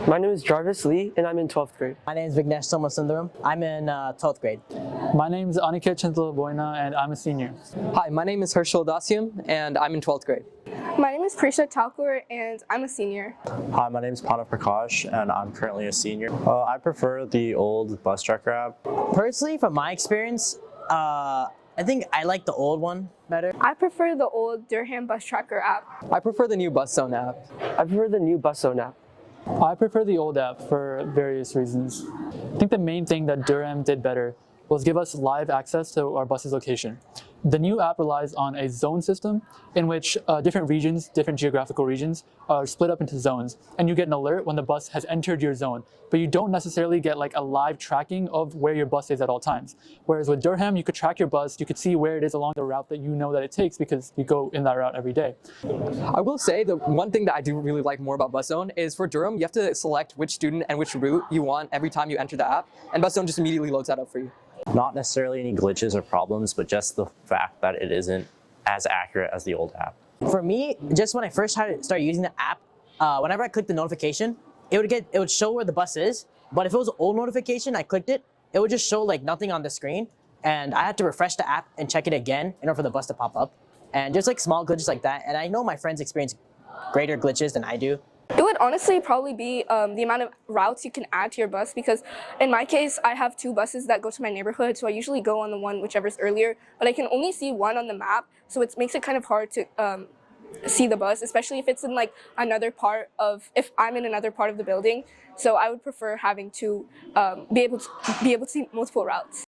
My name is Jarvis Lee, and I'm in 12th grade. My name is Vignesh Somasundaram. I'm in 12th grade. My name is Aniket Chintalaboyna, and I'm a senior. Hi, my name is Herschel Dasyam, and I'm in 12th grade. My name is Prisha Talkur, and I'm a senior. Hi, my name is Pana Prakash, and I'm currently a senior. I prefer the old bus tracker app. Personally, from my experience, I think I like the old one better. I prefer the old Durham bus tracker app. I prefer the new Bus Zone app. I prefer the new Bus Zone app. I prefer the old app for various reasons. I think the main thing that Durham did better was give us live access to our bus's location. The new app relies on a zone system in which different regions, different geographical regions, are split up into zones, and you get an alert when the bus has entered your zone, but you don't necessarily get like a live tracking of where your bus is at all times. Whereas with Durham, you could track your bus, you could see where it is along the route that you know that it takes because you go in that route every day. I will say the one thing that I do really like more about Bus Zone is for Durham, you have to select which student and which route you want every time you enter the app, and Bus Zone just immediately loads that up for you. Not necessarily any glitches or problems, but just the fact that it isn't as accurate as the old app. For me, just when I first started using the app, whenever I clicked the notification, it would show where the bus is. But if it was an old notification, I clicked it, it would just show like nothing on the screen, and I had to refresh the app and check it again in order for the bus to pop up. And just like small glitches like that. And I know my friends experience greater glitches than I do. It would honestly probably be the amount of routes you can add to your bus, because in my case, I have 2 buses that go to my neighborhood, so I usually go on the one whichever's earlier, but I can only see one on the map, so it makes it kind of hard to see the bus, especially if it's in like if I'm in another part of the building. So I would prefer having to be able to see multiple routes.